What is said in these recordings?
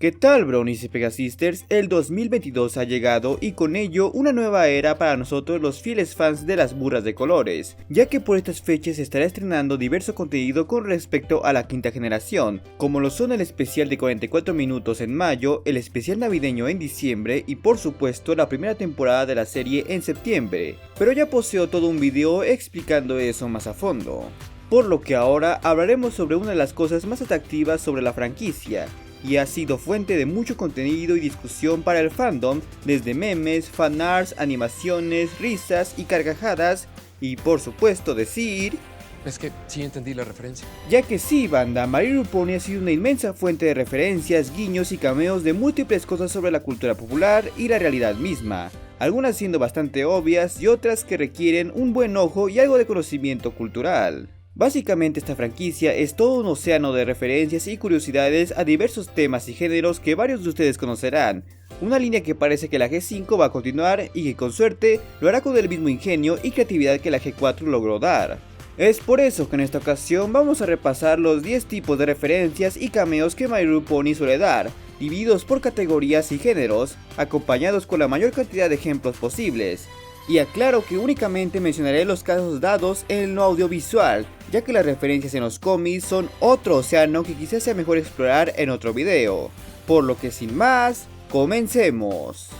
¿Qué tal, Brownies y Pegasisters? El 2022 ha llegado y con ello una nueva era para nosotros los fieles fans de las burras de colores, ya que por estas fechas se estará estrenando diverso contenido con respecto a la quinta generación, como lo son el especial de 44 minutos en mayo, el especial navideño en diciembre y por supuesto la primera temporada de la serie en septiembre, pero ya poseo todo un video explicando eso más a fondo. Por lo que ahora hablaremos sobre una de las cosas más atractivas sobre la franquicia, y ha sido fuente de mucho contenido y discusión para el fandom, desde memes, fanarts, animaciones, risas y carcajadas, y por supuesto decir... Es que sí entendí la referencia. Ya que sí, banda, My Little Pony ha sido una inmensa fuente de referencias, guiños y cameos de múltiples cosas sobre la cultura popular y la realidad misma, algunas siendo bastante obvias y otras que requieren un buen ojo y algo de conocimiento cultural. Básicamente esta franquicia es todo un océano de referencias y curiosidades a diversos temas y géneros que varios de ustedes conocerán, una línea que parece que la G5 va a continuar y que con suerte lo hará con el mismo ingenio y creatividad que la G4 logró dar. Es por eso que en esta ocasión vamos a repasar los 10 tipos de referencias y cameos que My Little Pony suele dar, divididos por categorías y géneros, acompañados con la mayor cantidad de ejemplos posibles. Y aclaro que únicamente mencionaré los casos dados en lo audiovisual, ya que las referencias en los cómics son otro océano que quizás sea mejor explorar en otro video. Por lo que sin más, comencemos.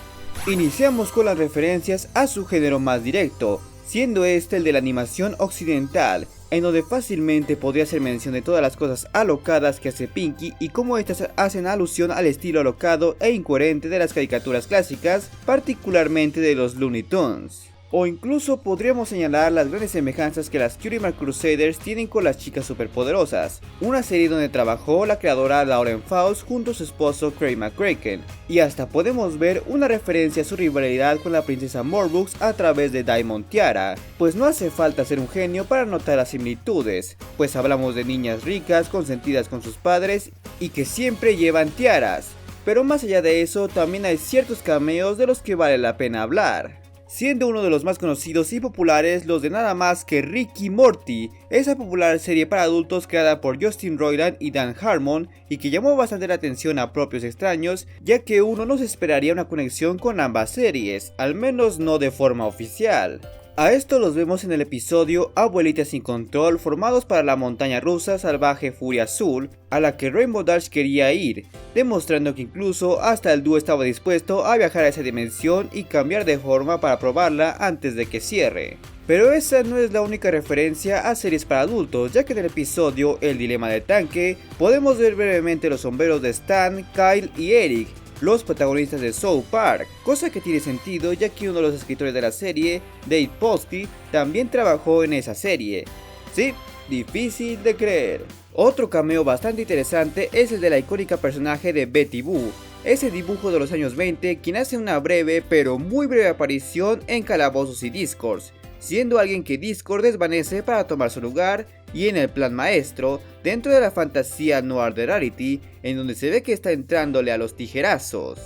Iniciamos con las referencias a su género más directo, siendo este el de la animación occidental, en donde fácilmente podría hacer mención de todas las cosas alocadas que hace Pinky y cómo estas hacen alusión al estilo alocado e incoherente de las caricaturas clásicas, particularmente de los Looney Tunes. O incluso podríamos señalar las grandes semejanzas que las Cutie Mark Crusaders tienen con las chicas superpoderosas, una serie donde trabajó la creadora Lauren Faust junto a su esposo Craig McCracken, y hasta podemos ver una referencia a su rivalidad con la princesa Morbrooks a través de Diamond Tiara, pues no hace falta ser un genio para notar las similitudes, pues hablamos de niñas ricas consentidas con sus padres y que siempre llevan tiaras, pero más allá de eso también hay ciertos cameos de los que vale la pena hablar. Siendo uno de los más conocidos y populares los de nada más que Rick y Morty, esa popular serie para adultos creada por Justin Roiland y Dan Harmon y que llamó bastante la atención a propios extraños, ya que uno no se esperaría una conexión con ambas series, al menos no de forma oficial. A esto los vemos en el episodio Abuelitas sin control, formados para la montaña rusa salvaje Furia Azul, a la que Rainbow Dash quería ir, demostrando que incluso hasta el dúo estaba dispuesto a viajar a esa dimensión y cambiar de forma para probarla antes de que cierre. Pero esa no es la única referencia a series para adultos, ya que en el episodio El dilema del tanque podemos ver brevemente los sombreros de Stan, Kyle y Eric, los protagonistas de South Park, cosa que tiene sentido ya que uno de los escritores de la serie, Dave Posty, también trabajó en esa serie. Sí, difícil de creer. Otro cameo bastante interesante es el de la icónica personaje de Betty Boo, ese dibujo de los años 20 quien hace una breve pero muy breve aparición en Calabozos y Discords, siendo alguien que Discord desvanece para tomar su lugar, y en el plan maestro, dentro de la fantasía noir de Rarity, en donde se ve que está entrándole a los tijerazos.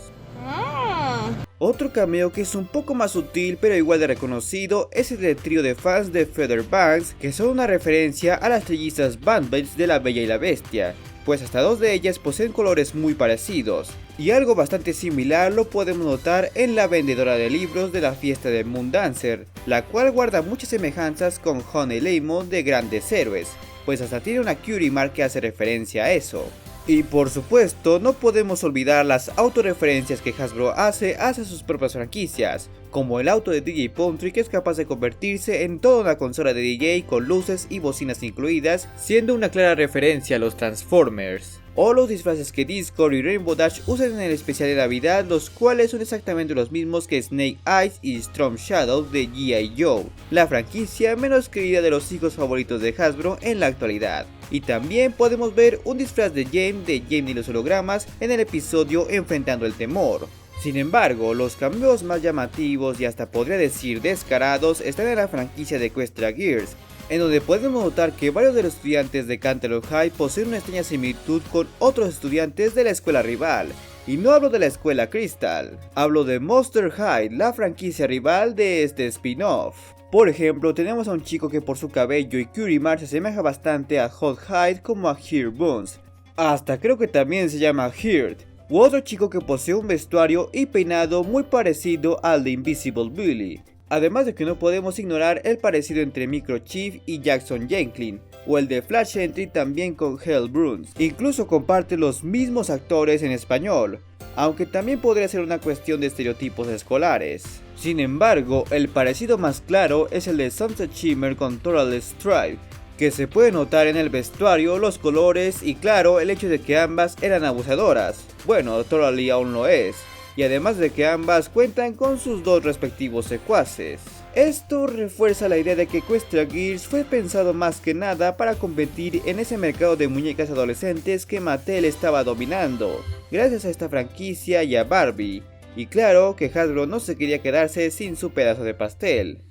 Otro cameo que es un poco más sutil pero igual de reconocido es el del trío de fans de Feather Banks, que son una referencia a las trillizas Bandmates de La Bella y la Bestia, pues hasta dos de ellas poseen colores muy parecidos, y algo bastante similar lo podemos notar en la vendedora de libros de la fiesta de Moon Dancer, la cual guarda muchas semejanzas con Honey Lemon de Grandes Héroes, pues hasta tiene una Cutie Mark que hace referencia a eso. Y por supuesto no podemos olvidar las autorreferencias que Hasbro hace hacia sus propias franquicias, como el auto de DJ Pontry que es capaz de convertirse en toda una consola de DJ con luces y bocinas incluidas, siendo una clara referencia a los Transformers. O los disfraces que Discord y Rainbow Dash usan en el especial de Navidad, los cuales son exactamente los mismos que Snake Eyes y Storm Shadow de G.I. Joe, la franquicia menos querida de los hijos favoritos de Hasbro en la actualidad. Y también podemos ver un disfraz de James y los hologramas en el episodio Enfrentando el Temor. Sin embargo, los cameos más llamativos y hasta podría decir descarados están en la franquicia de Equestria Girls, en donde podemos notar que varios de los estudiantes de Cantaloupe High poseen una extraña similitud con otros estudiantes de la escuela rival. Y no hablo de la escuela Crystal, hablo de Monster High, la franquicia rival de este spin-off. Por ejemplo, tenemos a un chico que por su cabello y Cutie Mark se asemeja bastante a Hot Hyde como a Here Bones. Hasta creo que también se llama Heard. u otro chico que posee un vestuario y peinado muy parecido al de Invisible Billy. Además de que no podemos ignorar el parecido entre Microchip y Jackson Jenkins, o el de Flash Entry también con Hell Bruns. Incluso comparte los mismos actores en español, aunque también podría ser una cuestión de estereotipos escolares. Sin embargo, el parecido más claro es el de Sunset Shimmer con Toral Stripe, que se puede notar en el vestuario, los colores y claro el hecho de que ambas eran abusadoras. Bueno, Toral aún lo es. Y además de que ambas cuentan con sus dos respectivos secuaces. Esto refuerza la idea de que Equestria Girls fue pensado más que nada para competir en ese mercado de muñecas adolescentes que Mattel estaba dominando, gracias a esta franquicia y a Barbie. Y claro que Hasbro no se quería quedarse sin su pedazo de pastel.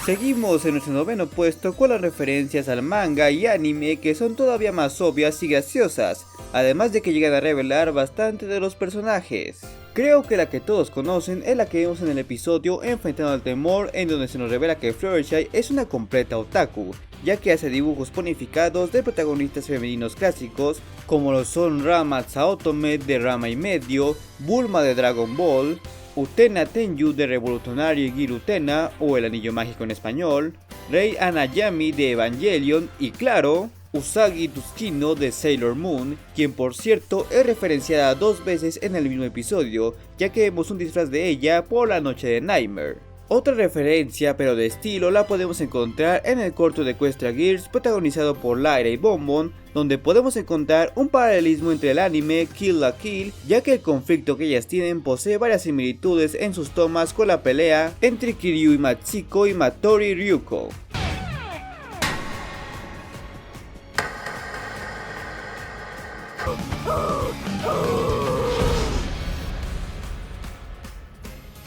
Seguimos en nuestro noveno puesto con las referencias al manga y anime que son todavía más obvias y graciosas, además de que llegan a revelar bastante de los personajes. Creo que la que todos conocen es la que vemos en el episodio Enfrentando al Temor, en donde se nos revela que Fluttershy es una completa otaku, ya que hace dibujos ponificados de protagonistas femeninos clásicos como lo son Rama Tsaotome de Rama y Medio, Bulma de Dragon Ball, Utena Tenyu de Revolutionary Gear Utena o El Anillo Mágico en español, Rei Anayami de Evangelion y claro, Usagi Tsukino de Sailor Moon, quien por cierto es referenciada 2 veces en el mismo episodio, ya que vemos un disfraz de ella por la noche de Nightmare. Otra referencia, pero de estilo, la podemos encontrar en el corto de Equestria Girls protagonizado por Lyra y Bonbon, donde podemos encontrar un paralelismo entre el anime Kill la Kill, ya que el conflicto que ellas tienen posee varias similitudes en sus tomas con la pelea entre Kiryu y Matsuko y Matori y Ryuko.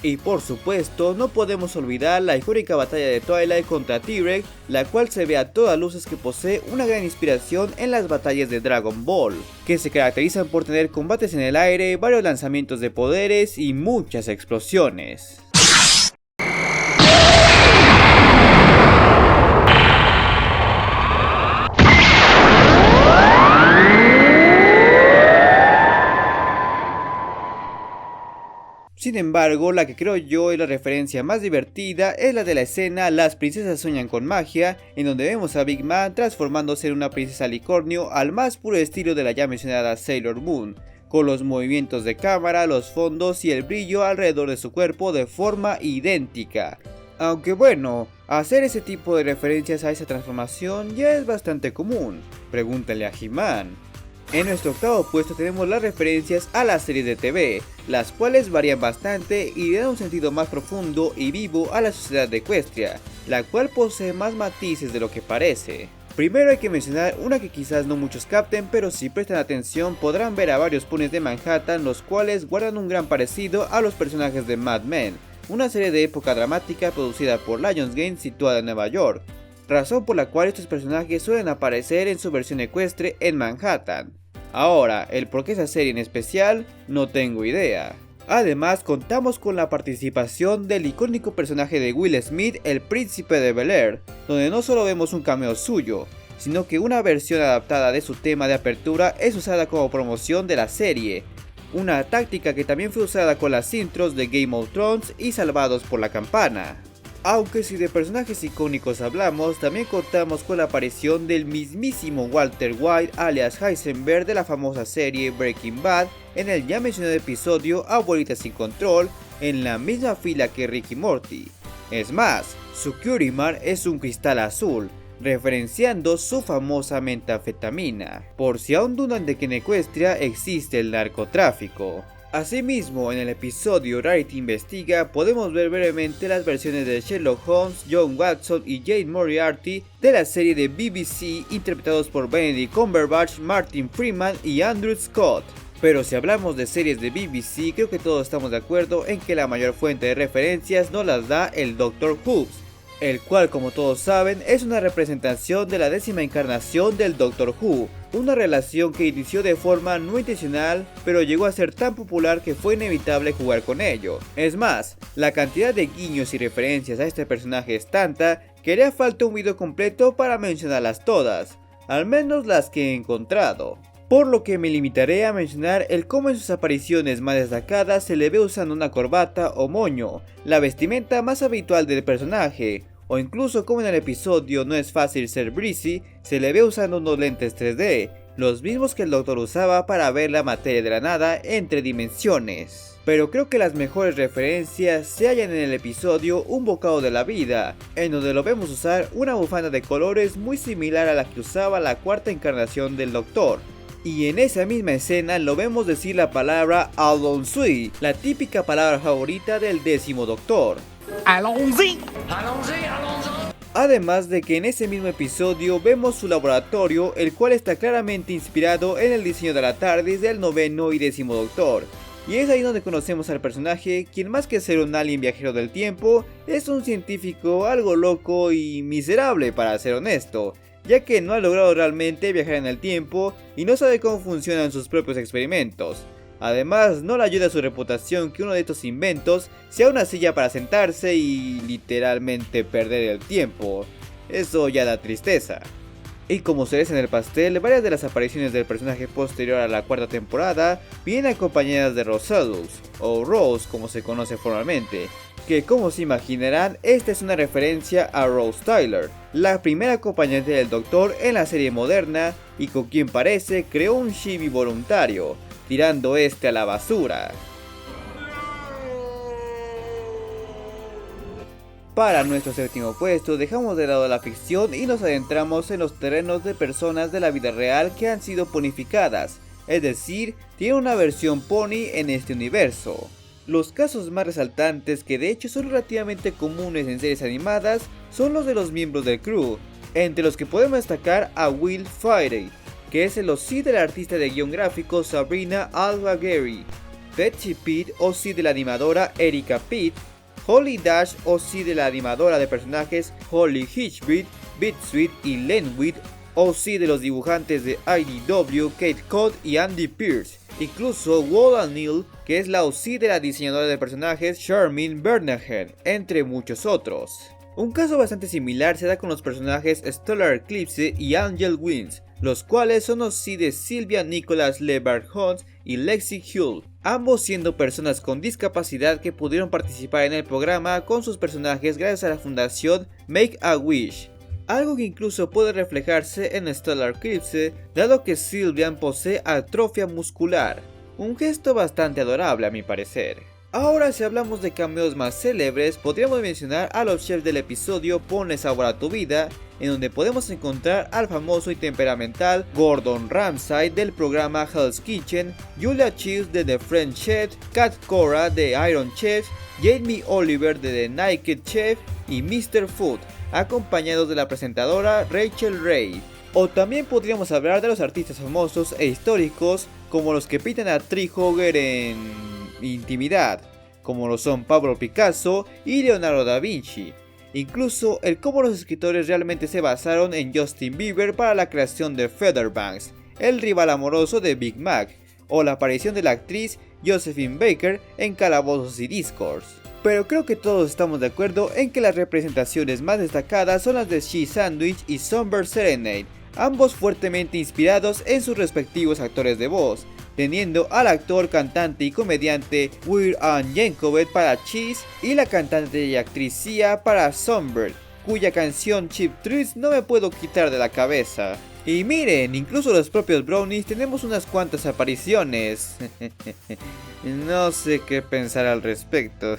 Y por supuesto, no podemos olvidar la icónica batalla de Twilight contra T-Rex, la cual se ve a todas luces que posee una gran inspiración en las batallas de Dragon Ball, que se caracterizan por tener combates en el aire, varios lanzamientos de poderes y muchas explosiones. Sin embargo, la que creo yo es la referencia más divertida es la de la escena Las princesas sueñan con magia, en donde vemos a Big Mom transformándose en una princesa alicornio al más puro estilo de la ya mencionada Sailor Moon, con los movimientos de cámara, los fondos y el brillo alrededor de su cuerpo de forma idéntica. Aunque bueno, hacer ese tipo de referencias a esa transformación ya es bastante común, pregúntale a He-Man. En nuestro octavo puesto tenemos las referencias a las series de TV, las cuales varían bastante y le dan un sentido más profundo y vivo a la sociedad de Equestria, la cual posee más matices de lo que parece. Primero hay que mencionar una que quizás no muchos capten, pero si prestan atención podrán ver a varios punes de Manhattan, los cuales guardan un gran parecido a los personajes de Mad Men, una serie de época dramática producida por Lionsgate situada en Nueva York, razón por la cual estos personajes suelen aparecer en su versión ecuestre en Manhattan. Ahora, el por qué esa serie en especial, no tengo idea. Además, contamos con la participación del icónico personaje de Will Smith, el Príncipe de Bel-Air, donde no solo vemos un cameo suyo, sino que una versión adaptada de su tema de apertura es usada como promoción de la serie, una táctica que también fue usada con las intros de Game of Thrones y Salvados por la Campana. Aunque si de personajes icónicos hablamos, también contamos con la aparición del mismísimo Walter White alias Heisenberg de la famosa serie Breaking Bad en el ya mencionado episodio Abuelita sin control, en la misma fila que Rick y Morty. Es más, su Curimar es un cristal azul, referenciando su famosa metanfetamina, por si aún dudan de que en Equestria existe el narcotráfico. Asimismo, en el episodio Rarity Investiga podemos ver brevemente las versiones de Sherlock Holmes, John Watson y Jane Moriarty de la serie de BBC interpretados por Benedict Cumberbatch, Martin Freeman y Andrew Scott. Pero si hablamos de series de BBC, creo que todos estamos de acuerdo en que la mayor fuente de referencias nos las da el Doctor Who, el cual, como todos saben, es una representación de la 10ª encarnación del Doctor Who, una relación que inició de forma no intencional, pero llegó a ser tan popular que fue inevitable jugar con ello. Es más, la cantidad de guiños y referencias a este personaje es tanta que haría falta un video completo para mencionarlas todas, al menos las que he encontrado. por lo que me limitaré a mencionar el cómo en sus apariciones más destacadas se le ve usando una corbata o moño, la vestimenta más habitual del personaje, o incluso como en el episodio No es fácil ser Breezy, se le ve usando unos lentes 3D, los mismos que el Doctor usaba para ver la materia de la nada entre dimensiones. Pero creo que las mejores referencias se hallan en el episodio Un bocado de la vida, en donde lo vemos usar una bufanda de colores muy similar a la que usaba la cuarta encarnación del Doctor. Y en esa misma escena lo vemos decir la palabra Allons-y, la típica palabra favorita del 10º Doctor. Allons-y. Además de que en ese mismo episodio vemos su laboratorio, el cual está claramente inspirado en el diseño de la TARDIS del 9º y 10º Doctor. Y es ahí donde conocemos al personaje, quien más que ser un alien viajero del tiempo, es un científico algo loco y miserable, para ser honesto, ya que no ha logrado realmente viajar en el tiempo y no sabe cómo funcionan sus propios experimentos. Además, no le ayuda su reputación que uno de estos inventos sea una silla para sentarse y literalmente perder el tiempo. Eso ya da tristeza. Y como cereza en el pastel, varias de las apariciones del personaje posterior a la cuarta temporada vienen acompañadas de Rosadus, o Rose como se conoce formalmente, que como se imaginarán, esta es una referencia a Rose Tyler, la primera acompañante del Doctor en la serie moderna y con quien parece creó un chibi voluntario, tirando este a la basura. Para nuestro séptimo puesto dejamos de lado la ficción y nos adentramos en los terrenos de personas de la vida real que han sido ponificadas, es decir, tiene una versión pony en este universo. Los casos más resaltantes, que de hecho son relativamente comunes en series animadas, son los de los miembros del crew, entre los que podemos destacar a Will Friday, que es el OC del artista de guión gráfico Sabrina Alva-Gary, Betsy Pitt, OC de la animadora Erika Pitt, Holly Dash, OC de la animadora de personajes Holly Hitchbreed, Bitsweet y Lenwit, OC de los dibujantes de IDW Kate Cott y Andy Pierce, incluso Walla Neal, que es la OC de la diseñadora de personajes Charmin Bernahen, entre muchos otros. Un caso bastante similar se da con los personajes Stellar Eclipse y Angel Wings, los cuales son OC de Sylvia Nicholas LeBart Hunt y Lexi Hull, ambos siendo personas con discapacidad que pudieron participar en el programa con sus personajes gracias a la fundación Make a Wish, algo que incluso puede reflejarse en Stellar Eclipse, dado que Sylvian posee atrofia muscular, un gesto bastante adorable a mi parecer. Ahora, si hablamos de cameos más célebres, podríamos mencionar a los chefs del episodio Ponle sabor a tu vida, en donde podemos encontrar al famoso y temperamental Gordon Ramsay del programa Hell's Kitchen, Julia Childs de The French Chef, Kat Cora de Iron Chef, Jamie Oliver de The Naked Chef y Mr. Food, acompañados de la presentadora Rachel Ray. O también podríamos hablar de los artistas famosos e históricos, como los que pintan a Tree Hogger en Intimidad, como lo son Pablo Picasso y Leonardo da Vinci. Incluso el cómo los escritores realmente se basaron en Justin Bieber para la creación de Fairbanks, el rival amoroso de Big Mac, o la aparición de la actriz Josephine Baker en Calabozos y Discords. Pero creo que todos estamos de acuerdo en que las representaciones más destacadas son las de She Sandwich y Somber Serenade, ambos fuertemente inspirados en sus respectivos actores de voz, teniendo al actor, cantante y comediante Weird Al Yankovic para Cheese y la cantante y actriz Sia para Songbird, cuya canción Cheap Thrills no me puedo quitar de la cabeza. Y miren, incluso los propios Brownies tenemos unas cuantas apariciones. No sé qué pensar al respecto.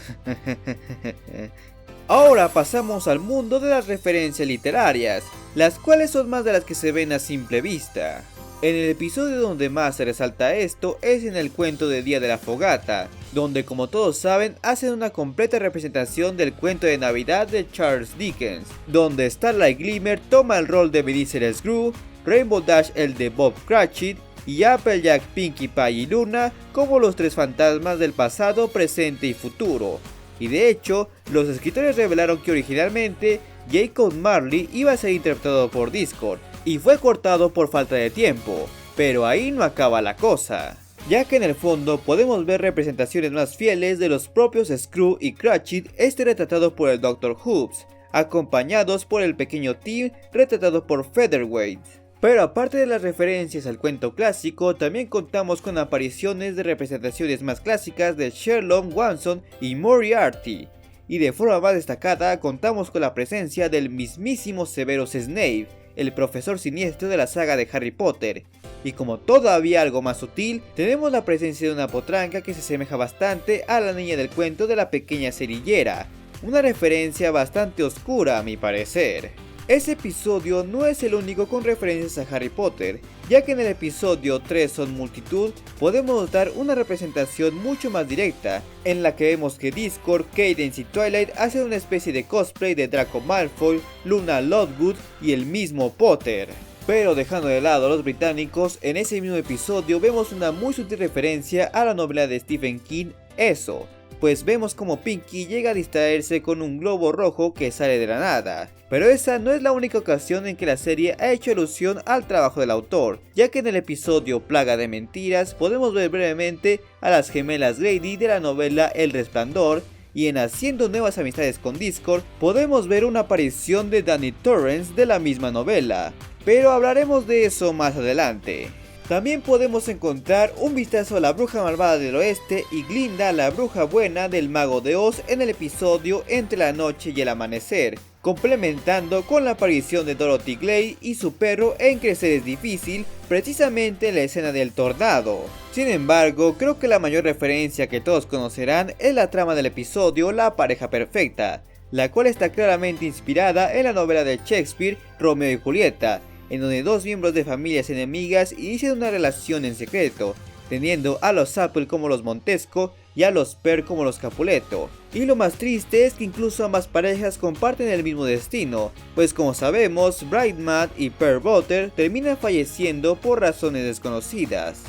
Ahora pasamos al mundo de las referencias literarias, las cuales son más de las que se ven a simple vista. En el episodio donde más se resalta esto es en el cuento de Día de la Fogata, donde como todos saben hacen una completa representación del cuento de Navidad de Charles Dickens, donde Starlight Glimmer toma el rol de Ebenezer Scrooge, Rainbow Dash el de Bob Cratchit y Applejack, Pinkie Pie y Luna como los tres fantasmas del pasado, presente y futuro. Y de hecho, los escritores revelaron que originalmente Jacob Marley iba a ser interpretado por Discord, y fue cortado por falta de tiempo, pero ahí no acaba la cosa, ya que en el fondo podemos ver representaciones más fieles de los propios Scrooge y Cratchit, retratado por el Dr. Hoops, acompañados por el pequeño Tim retratado por Featherweight. Pero aparte de las referencias al cuento clásico, también contamos con apariciones de representaciones más clásicas de Sherlock, Watson y Moriarty. Y de forma más destacada contamos con la presencia del mismísimo Severus Snape, el profesor siniestro de la saga de Harry Potter. Y como todavía algo más sutil, tenemos la presencia de una potranca que se asemeja bastante a la niña del cuento de la pequeña cerillera, una referencia bastante oscura a mi parecer. Este episodio no es el único con referencias a Harry Potter, ya que en el episodio 3 son multitud podemos notar una representación mucho más directa, en la que vemos que Discord, Cadence y Twilight hacen una especie de cosplay de Draco Malfoy, Luna Lovegood y el mismo Potter. Pero dejando de lado a los británicos, en ese mismo episodio vemos una muy sutil referencia a la novela de Stephen King, Eso, pues vemos como Pinky llega a distraerse con un globo rojo que sale de la nada. Pero esa no es la única ocasión en que la serie ha hecho alusión al trabajo del autor, ya que en el episodio Plaga de Mentiras podemos ver brevemente a las gemelas Grady de la novela El Resplandor, y en Haciendo Nuevas Amistades con Discord podemos ver una aparición de Danny Torrance de la misma novela, pero hablaremos de eso más adelante. También podemos encontrar un vistazo a la bruja malvada del oeste y Glinda, la bruja buena del Mago de Oz en el episodio Entre la noche y el amanecer, complementando con la aparición de Dorothy Glay y su perro en Crecer es difícil, precisamente en la escena del tornado. Sin embargo, creo que la mayor referencia que todos conocerán es la trama del episodio La pareja perfecta, la cual está claramente inspirada en la novela de Shakespeare Romeo y Julieta, en donde dos miembros de familias enemigas inician una relación en secreto, teniendo a los Apple como los Montesco y a los Per como los Capuleto. Y lo más triste es que incluso ambas parejas comparten el mismo destino, pues como sabemos, Brightman y Per Butter terminan falleciendo por razones desconocidas.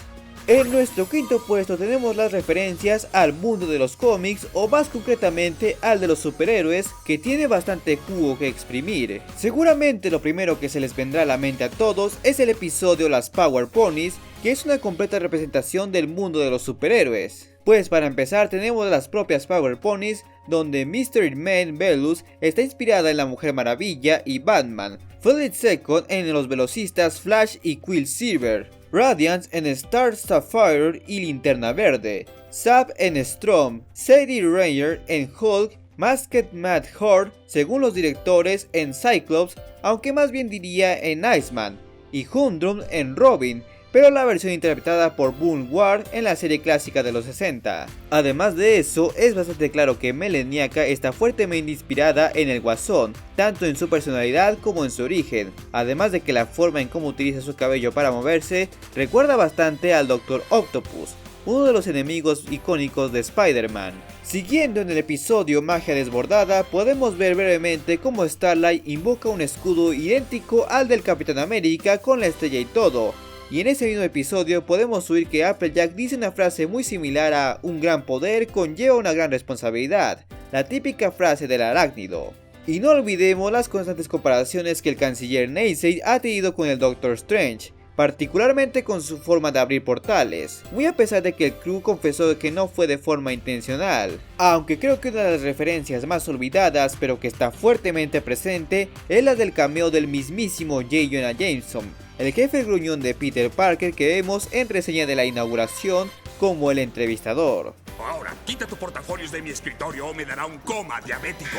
En nuestro quinto puesto tenemos las referencias al mundo de los cómics, o más concretamente al de los superhéroes, que tiene bastante jugo que exprimir. Seguramente lo primero que se les vendrá a la mente a todos es el episodio Las Power Ponies, que es una completa representación del mundo de los superhéroes. Pues para empezar tenemos las propias Power Ponies, donde Mystery Man Velus está inspirada en la Mujer Maravilla y Batman, Fleet Second en los velocistas Flash y Quicksilver, Radiance en Star Sapphire y Linterna Verde, Zap en Storm, Sadie Ranger en Hulk, Masked Mad Horde según los directores en Cyclops, aunque más bien diría en Iceman, y Humdrum en Robin, pero la versión interpretada por Boone Ward en la serie clásica de los 60. Además de eso, es bastante claro que Melaniaca está fuertemente inspirada en el Guasón, tanto en su personalidad como en su origen, además de que la forma en cómo utiliza su cabello para moverse recuerda bastante al Dr. Octopus, uno de los enemigos icónicos de Spider-Man. Siguiendo en el episodio Magia Desbordada, podemos ver brevemente cómo Starlight invoca un escudo idéntico al del Capitán América con la estrella y todo. Y en ese mismo episodio podemos oír que Applejack dice una frase muy similar a "un gran poder conlleva una gran responsabilidad", la típica frase del arácnido. Y no olvidemos las constantes comparaciones que el canciller Neisei ha tenido con el Doctor Strange, particularmente con su forma de abrir portales, muy a pesar de que el crew confesó que no fue de forma intencional. Aunque creo que una de las referencias más olvidadas pero que está fuertemente presente es la del cameo del mismísimo J. Jonah Jameson, el jefe gruñón de Peter Parker que vemos en reseña de la inauguración como el entrevistador. Ahora, quita tu portafolios de mi escritorio o me dará un coma diabético.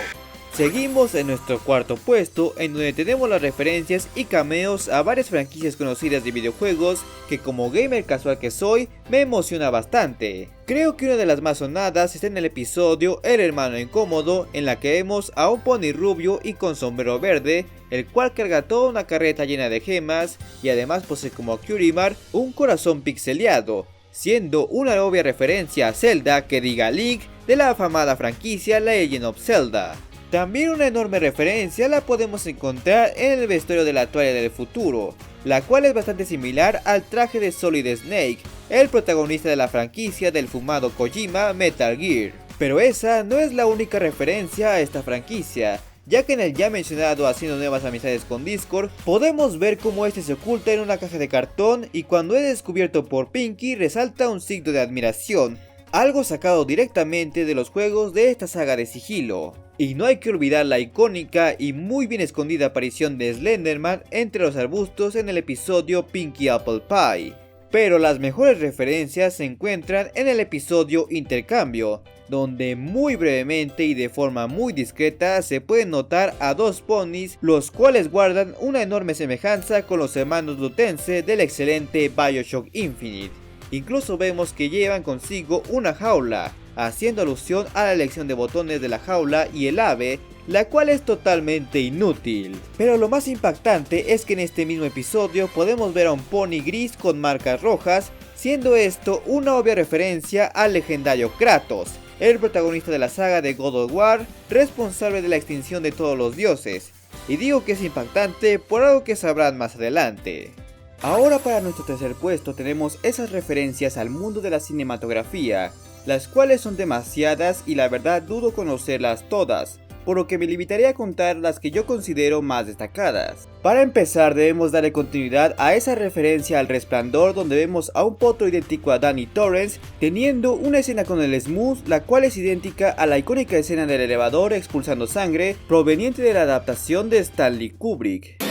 Seguimos en nuestro cuarto puesto, en donde tenemos las referencias y cameos a varias franquicias conocidas de videojuegos que, como gamer casual que soy, me emociona bastante. Creo que una de las más sonadas está en el episodio El hermano incómodo, en la que vemos a un pony rubio y con sombrero verde, el cual carga toda una carreta llena de gemas y además posee como Curimar un corazón pixeleado, siendo una obvia referencia a Zelda que diga Link de la afamada franquicia Legend of Zelda. También una enorme referencia la podemos encontrar en el vestuario de la toalla del futuro, la cual es bastante similar al traje de Solid Snake, el protagonista de la franquicia del fumado Kojima Metal Gear. Pero esa no es la única referencia a esta franquicia, ya que en el ya mencionado Haciendo Nuevas Amistades con Discord, podemos ver cómo este se oculta en una caja de cartón y cuando es descubierto por Pinky resalta un signo de admiración, algo sacado directamente de los juegos de esta saga de sigilo. Y no hay que olvidar la icónica y muy bien escondida aparición de Slenderman entre los arbustos en el episodio Pinky Apple Pie. Pero las mejores referencias se encuentran en el episodio Intercambio, donde muy brevemente y de forma muy discreta se pueden notar a dos ponis, los cuales guardan una enorme semejanza con los hermanos Lutense del excelente BioShock Infinite. Incluso vemos que llevan consigo una jaula, haciendo alusión a la elección de botones de la jaula y el ave, la cual es totalmente inútil. Pero lo más impactante es que en este mismo episodio podemos ver a un pony gris con marcas rojas, siendo esto una obvia referencia al legendario Kratos, el protagonista de la saga de God of War, responsable de la extinción de todos los dioses. Y digo que es impactante por algo que sabrán más adelante. Ahora para nuestro tercer puesto tenemos esas referencias al mundo de la cinematografía, las cuales son demasiadas y la verdad dudo conocerlas todas, por lo que me limitaré a contar las que yo considero más destacadas. Para empezar debemos darle continuidad a esa referencia al Resplandor, donde vemos a un potro idéntico a Danny Torrance teniendo una escena con el Smooth, la cual es idéntica a la icónica escena del elevador expulsando sangre proveniente de la adaptación de Stanley Kubrick.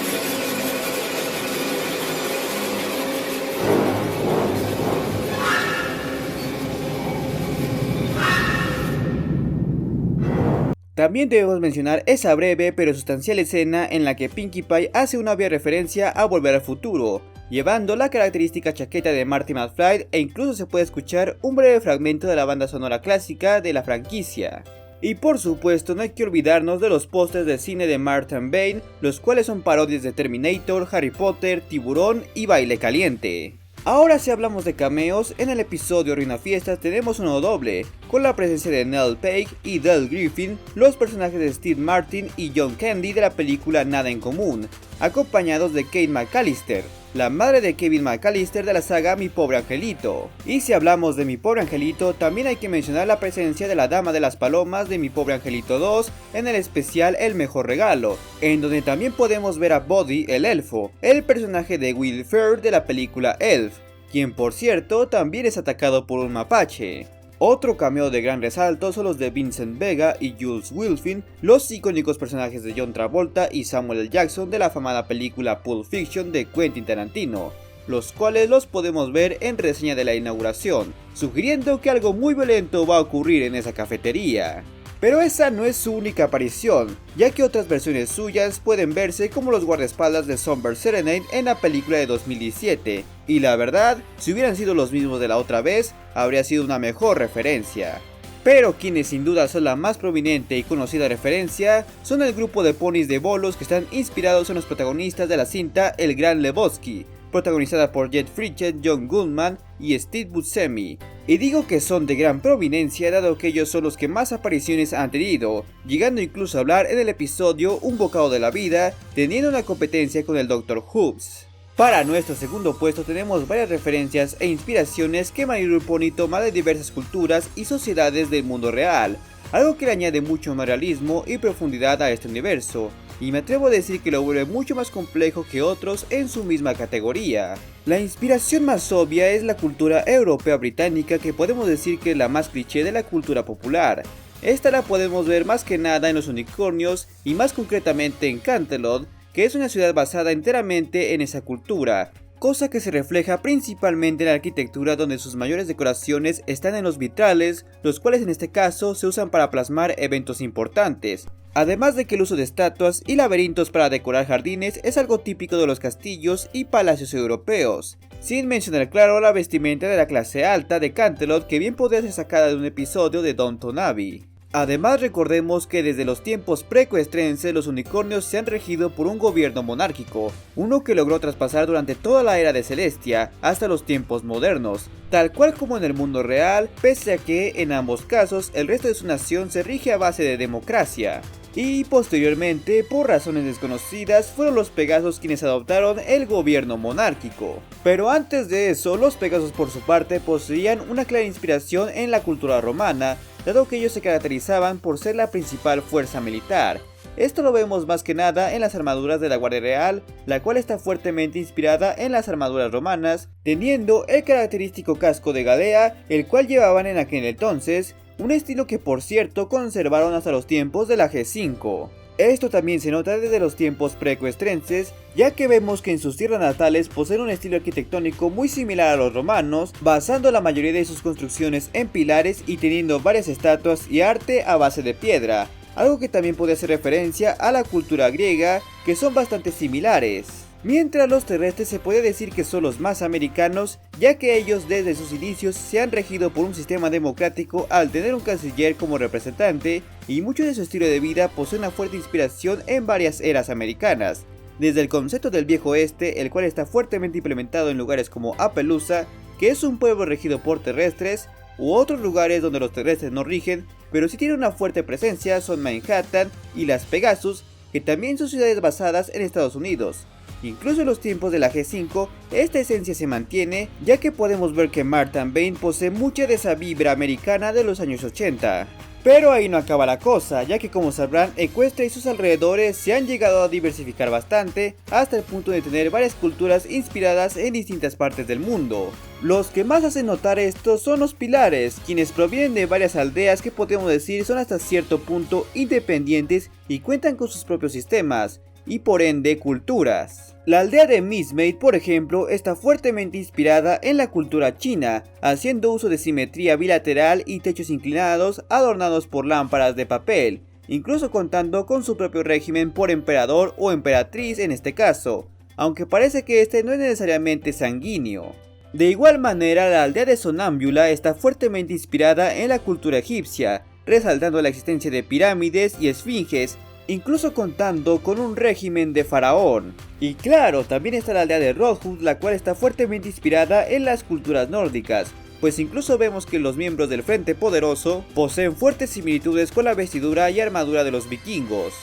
También debemos mencionar esa breve pero sustancial escena en la que Pinkie Pie hace una obvia referencia a Volver al Futuro, llevando la característica chaqueta de Marty McFly e incluso se puede escuchar un breve fragmento de la banda sonora clásica de la franquicia. Y por supuesto no hay que olvidarnos de los pósters de cine de Martin Bain, los cuales son parodias de Terminator, Harry Potter, Tiburón y Baile Caliente. Ahora si hablamos de cameos, en el episodio Ruina Fiestas tenemos uno doble, con la presencia de Nell Page y Del Griffin, los personajes de Steve Martin y John Candy de la película Nada en Común, acompañados de Kate McAllister, la madre de Kevin McAllister de la saga Mi Pobre Angelito. Y si hablamos de Mi Pobre Angelito, también hay que mencionar la presencia de la Dama de las Palomas de Mi Pobre Angelito 2 en el especial El Mejor Regalo, en donde también podemos ver a Buddy el Elfo, el personaje de Will Ferrell de la película Elf, quien por cierto también es atacado por un mapache. Otro cameo de gran resalto son los de Vincent Vega y Jules Wilfin, los icónicos personajes de John Travolta y Samuel L. Jackson de la afamada película Pulp Fiction de Quentin Tarantino, los cuales los podemos ver en reseña de la inauguración, sugiriendo que algo muy violento va a ocurrir en esa cafetería. Pero esa no es su única aparición, ya que otras versiones suyas pueden verse como los guardaespaldas de Somber Serenade en la película de 2017, y la verdad, si hubieran sido los mismos de la otra vez, habría sido una mejor referencia. Pero quienes sin duda son la más prominente y conocida referencia son el grupo de ponis de bolos que están inspirados en los protagonistas de la cinta El Gran Lebowski, protagonizada por Jet Pritchett, John Goodman y Steve Buscemi. Y digo que son de gran prominencia dado que ellos son los que más apariciones han tenido, llegando incluso a hablar en el episodio Un Bocado de la Vida, teniendo una competencia con el Dr. Hobbs. Para nuestro segundo puesto tenemos varias referencias e inspiraciones que My Little Pony toma de diversas culturas y sociedades del mundo real, algo que le añade mucho más realismo y profundidad a este universo, y me atrevo a decir que lo vuelve mucho más complejo que otros en su misma categoría. La inspiración más obvia es la cultura europea británica, que podemos decir que es la más cliché de la cultura popular. Esta la podemos ver más que nada en los unicornios y más concretamente en Canterlot, que es una ciudad basada enteramente en esa cultura, cosa que se refleja principalmente en la arquitectura, donde sus mayores decoraciones están en los vitrales, los cuales en este caso se usan para plasmar eventos importantes. Además de que el uso de estatuas y laberintos para decorar jardines es algo típico de los castillos y palacios europeos, sin mencionar claro la vestimenta de la clase alta de Canterlot, que bien podría ser sacada de un episodio de Downton Abbey. Además recordemos que desde los tiempos precoestrenses los unicornios se han regido por un gobierno monárquico, uno que logró traspasar durante toda la era de Celestia hasta los tiempos modernos, tal cual como en el mundo real, pese a que en ambos casos el resto de su nación se rige a base de democracia. Y posteriormente, por razones desconocidas, fueron los Pegasos quienes adoptaron el gobierno monárquico. Pero antes de eso, los Pegasos por su parte poseían una clara inspiración en la cultura romana, dado que ellos se caracterizaban por ser la principal fuerza militar. Esto lo vemos más que nada en las armaduras de la Guardia Real, la cual está fuertemente inspirada en las armaduras romanas, teniendo el característico casco de galea, el cual llevaban en aquel entonces, un estilo que por cierto conservaron hasta los tiempos de la G5. Esto también se nota desde los tiempos preecuestrenses, ya que vemos que en sus tierras natales poseen un estilo arquitectónico muy similar a los romanos, basando la mayoría de sus construcciones en pilares y teniendo varias estatuas y arte a base de piedra, algo que también puede hacer referencia a la cultura griega, que son bastante similares. Mientras los terrestres se puede decir que son los más americanos, ya que ellos desde sus inicios se han regido por un sistema democrático al tener un canciller como representante, y mucho de su estilo de vida posee una fuerte inspiración en varias eras americanas, desde el concepto del viejo oeste, el cual está fuertemente implementado en lugares como Appaloosa, que es un pueblo regido por terrestres, u otros lugares donde los terrestres no rigen, pero sí tienen una fuerte presencia, son Manhattan y Las Pegasus, que también son ciudades basadas en Estados Unidos. Incluso en los tiempos de la G5, esta esencia se mantiene, ya que podemos ver que Martin Bain posee mucha de esa vibra americana de los años 80. Pero ahí no acaba la cosa, ya que como sabrán, Equestria y sus alrededores se han llegado a diversificar bastante, hasta el punto de tener varias culturas inspiradas en distintas partes del mundo. Los que más hacen notar esto son los pilares, quienes provienen de varias aldeas que podemos decir son hasta cierto punto independientes y cuentan con sus propios sistemas, y por ende culturas. La aldea de Mistmate, por ejemplo, está fuertemente inspirada en la cultura china, haciendo uso de simetría bilateral y techos inclinados adornados por lámparas de papel, incluso contando con su propio régimen por emperador o emperatriz en este caso, aunque parece que este no es necesariamente sanguíneo. De igual manera, la aldea de Sonámbula está fuertemente inspirada en la cultura egipcia, resaltando la existencia de pirámides y esfinges, incluso contando con un régimen de faraón. Y claro, también está la aldea de Rodhood, la cual está fuertemente inspirada en las culturas nórdicas, pues incluso vemos que los miembros del Frente Poderoso poseen fuertes similitudes con la vestidura y armadura de los vikingos.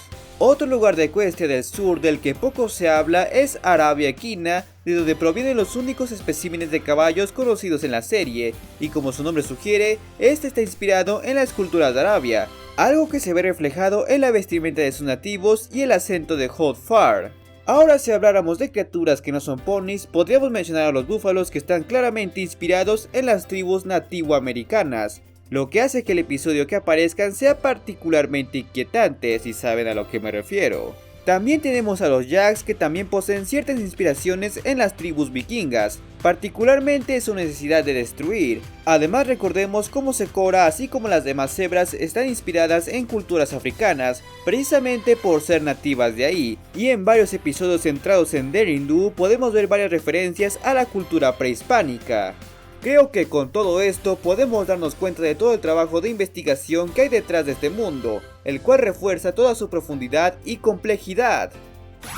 Otro lugar de Equestria del sur del que poco se habla es Arabia Equina, de donde provienen los únicos especímenes de caballos conocidos en la serie, y como su nombre sugiere, este está inspirado en las culturas de Arabia, algo que se ve reflejado en la vestimenta de sus nativos y el acento de Hotfar. Ahora, si habláramos de criaturas que no son ponis, podríamos mencionar a los búfalos, que están claramente inspirados en las tribus nativoamericanas, lo que hace que el episodio que aparezcan sea particularmente inquietante, si saben a lo que me refiero. También tenemos a los Yaks, que también poseen ciertas inspiraciones en las tribus vikingas, particularmente su necesidad de destruir. Además, recordemos cómo Secora, así como las demás cebras, están inspiradas en culturas africanas, precisamente por ser nativas de ahí, y en varios episodios centrados en Derindu podemos ver varias referencias a la cultura prehispánica. Creo que con todo esto podemos darnos cuenta de todo el trabajo de investigación que hay detrás de este mundo, el cual refuerza toda su profundidad y complejidad.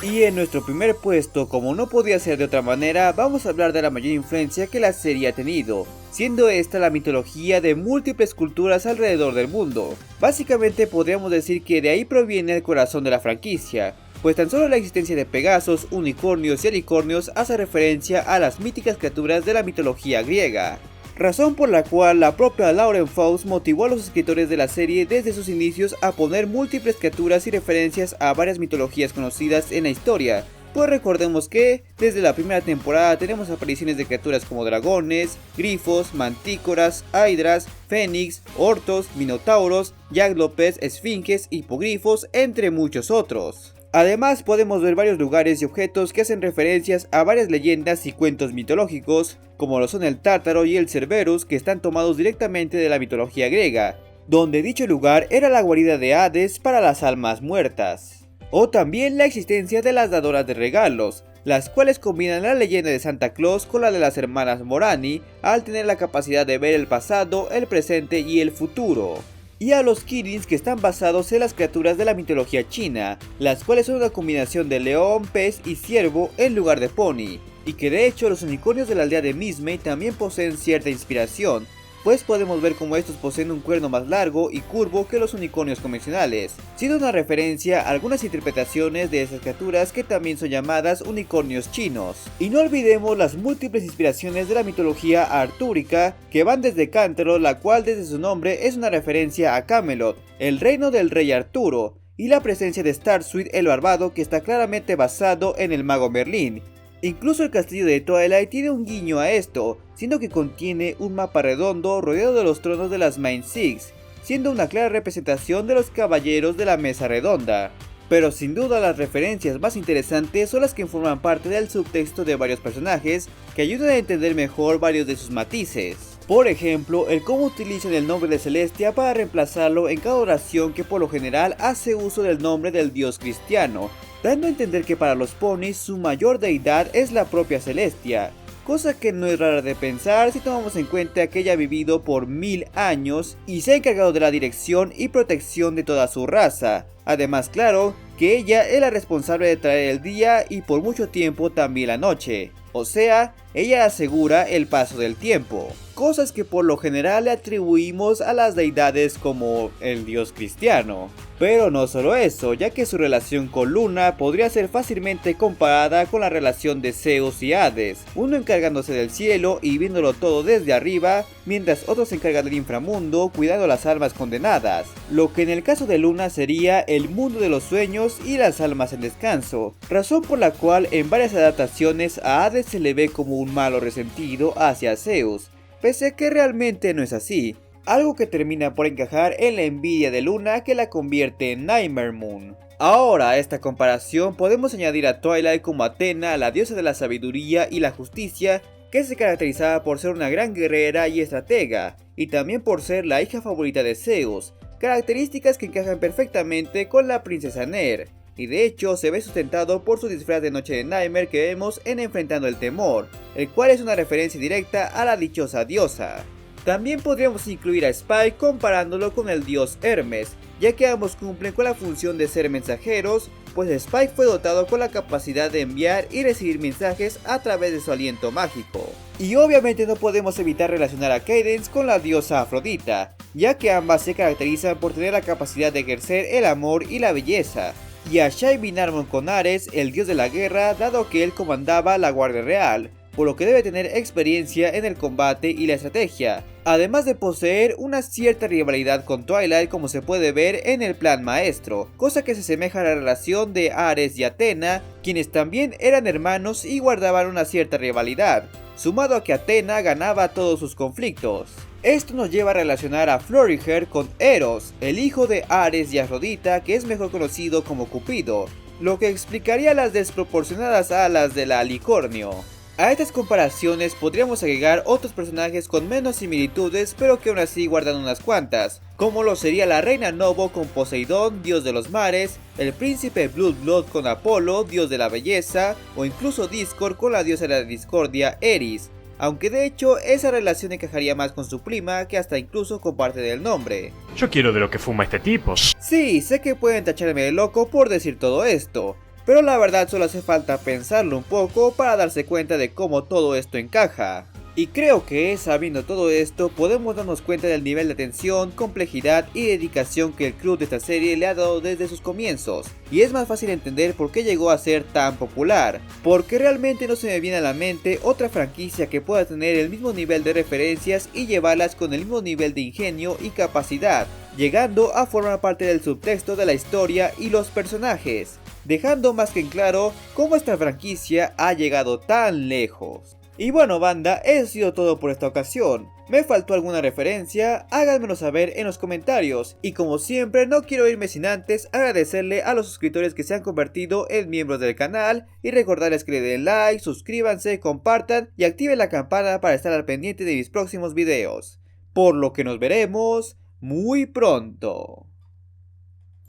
Y en nuestro primer puesto, como no podía ser de otra manera, vamos a hablar de la mayor influencia que la serie ha tenido, siendo esta la mitología de múltiples culturas alrededor del mundo. Básicamente podríamos decir que de ahí proviene el corazón de la franquicia, pues tan solo la existencia de Pegasos, unicornios y alicornios hace referencia a las míticas criaturas de la mitología griega. Razón por la cual la propia Lauren Faust motivó a los escritores de la serie desde sus inicios a poner múltiples criaturas y referencias a varias mitologías conocidas en la historia, pues recordemos que desde la primera temporada tenemos apariciones de criaturas como dragones, grifos, mantícoras, hidras, fénix, ortos, minotauros, jáglopes, esfinges, hipogrifos, entre muchos otros. Además, podemos ver varios lugares y objetos que hacen referencias a varias leyendas y cuentos mitológicos, como lo son el Tártaro y el Cerberus, que están tomados directamente de la mitología griega, donde dicho lugar era la guarida de Hades para las almas muertas. O también la existencia de las dadoras de regalos, las cuales combinan la leyenda de Santa Claus con la de las hermanas Morani, al tener la capacidad de ver el pasado, el presente y el futuro. Y a los Kirins, que están basados en las criaturas de la mitología china, las cuales son una combinación de león, pez y ciervo en lugar de pony, y que de hecho los unicornios de la aldea de Mistmate también poseen cierta inspiración, pues podemos ver como estos poseen un cuerno más largo y curvo que los unicornios convencionales, siendo una referencia a algunas interpretaciones de esas criaturas que también son llamadas unicornios chinos. Y no olvidemos las múltiples inspiraciones de la mitología artúrica, que van desde Cántaro, la cual desde su nombre es una referencia a Camelot, el reino del rey Arturo, y la presencia de Starsuit el Barbado, que está claramente basado en el mago Merlín. Incluso el castillo de Twilight tiene un guiño a esto, siendo que contiene un mapa redondo rodeado de los tronos de las Main Six, siendo una clara representación de los caballeros de la mesa redonda. Pero sin duda las referencias más interesantes son las que forman parte del subtexto de varios personajes que ayudan a entender mejor varios de sus matices. Por ejemplo, el cómo utilizan el nombre de Celestia para reemplazarlo en cada oración que por lo general hace uso del nombre del dios cristiano, dando a entender que para los ponis su mayor deidad es la propia Celestia, cosa que no es rara de pensar si tomamos en cuenta que ella ha vivido por 1000 años y se ha encargado de la dirección y protección de toda su raza. Además, claro, que ella es la responsable de traer el día y por mucho tiempo también la noche. O sea, ella asegura el paso del tiempo, cosas que por lo general le atribuimos a las deidades como el dios cristiano. Pero no solo eso, ya que su relación con Luna podría ser fácilmente comparada con la relación de Zeus y Hades, uno encargándose del cielo y viéndolo todo desde arriba, mientras otro se encarga del inframundo cuidando las almas condenadas, lo que en el caso de Luna sería el mundo de los sueños y las almas en descanso, razón por la cual en varias adaptaciones a Hades se le ve como un malo resentido hacia Zeus, pese a que realmente no es así, algo que termina por encajar en la envidia de Luna que la convierte en Nightmare Moon. Ahora a esta comparación podemos añadir a Twilight como Athena, la diosa de la sabiduría y la justicia, que se caracterizaba por ser una gran guerrera y estratega, y también por ser la hija favorita de Zeus, características que encajan perfectamente con la princesa Nair, y de hecho se ve sustentado por su disfraz de Noche de Nightmare que vemos en Enfrentando el Temor, el cual es una referencia directa a la dichosa diosa. También podríamos incluir a Spike comparándolo con el dios Hermes, ya que ambos cumplen con la función de ser mensajeros, pues Spike fue dotado con la capacidad de enviar y recibir mensajes a través de su aliento mágico. Y obviamente no podemos evitar relacionar a Cadence con la diosa Afrodita, ya que ambas se caracterizan por tener la capacidad de ejercer el amor y la belleza, y a Shai Binarmon con Ares, el dios de la guerra, dado que él comandaba la Guardia Real, por lo que debe tener experiencia en el combate y la estrategia, además de poseer una cierta rivalidad con Twilight como se puede ver en el Plan Maestro, cosa que se asemeja a la relación de Ares y Athena, quienes también eran hermanos y guardaban una cierta rivalidad, sumado a que Athena ganaba todos sus conflictos. Esto nos lleva a relacionar a Floriger con Eros, el hijo de Ares y Afrodita, que es mejor conocido como Cupido, lo que explicaría las desproporcionadas alas del alicornio. A estas comparaciones podríamos agregar otros personajes con menos similitudes pero que aún así guardan unas cuantas, como lo sería la reina Nobo con Poseidón, dios de los mares, el príncipe Blood con Apolo, dios de la belleza, o incluso Discord con la diosa de la discordia Eris, aunque de hecho esa relación encajaría más con su prima que hasta incluso con parte del nombre. Yo quiero de lo que fuma este tipo. Sí, sé que pueden tacharme de loco por decir todo esto, pero la verdad solo hace falta pensarlo un poco para darse cuenta de cómo todo esto encaja. Y creo que sabiendo todo esto podemos darnos cuenta del nivel de atención, complejidad y dedicación que el crew de esta serie le ha dado desde sus comienzos. Y es más fácil entender por qué llegó a ser tan popular, porque realmente no se me viene a la mente otra franquicia que pueda tener el mismo nivel de referencias y llevarlas con el mismo nivel de ingenio y capacidad, llegando a formar parte del subtexto de la historia y los personajes, dejando más que en claro cómo esta franquicia ha llegado tan lejos. Y bueno banda, eso ha sido todo por esta ocasión. ¿Me faltó alguna referencia? Háganmelo saber en los comentarios. Y como siempre no quiero irme sin antes agradecerle a los suscriptores que se han convertido en miembros del canal y recordarles que le den like, suscríbanse, compartan y activen la campana para estar al pendiente de mis próximos videos. Por lo que nos veremos muy pronto.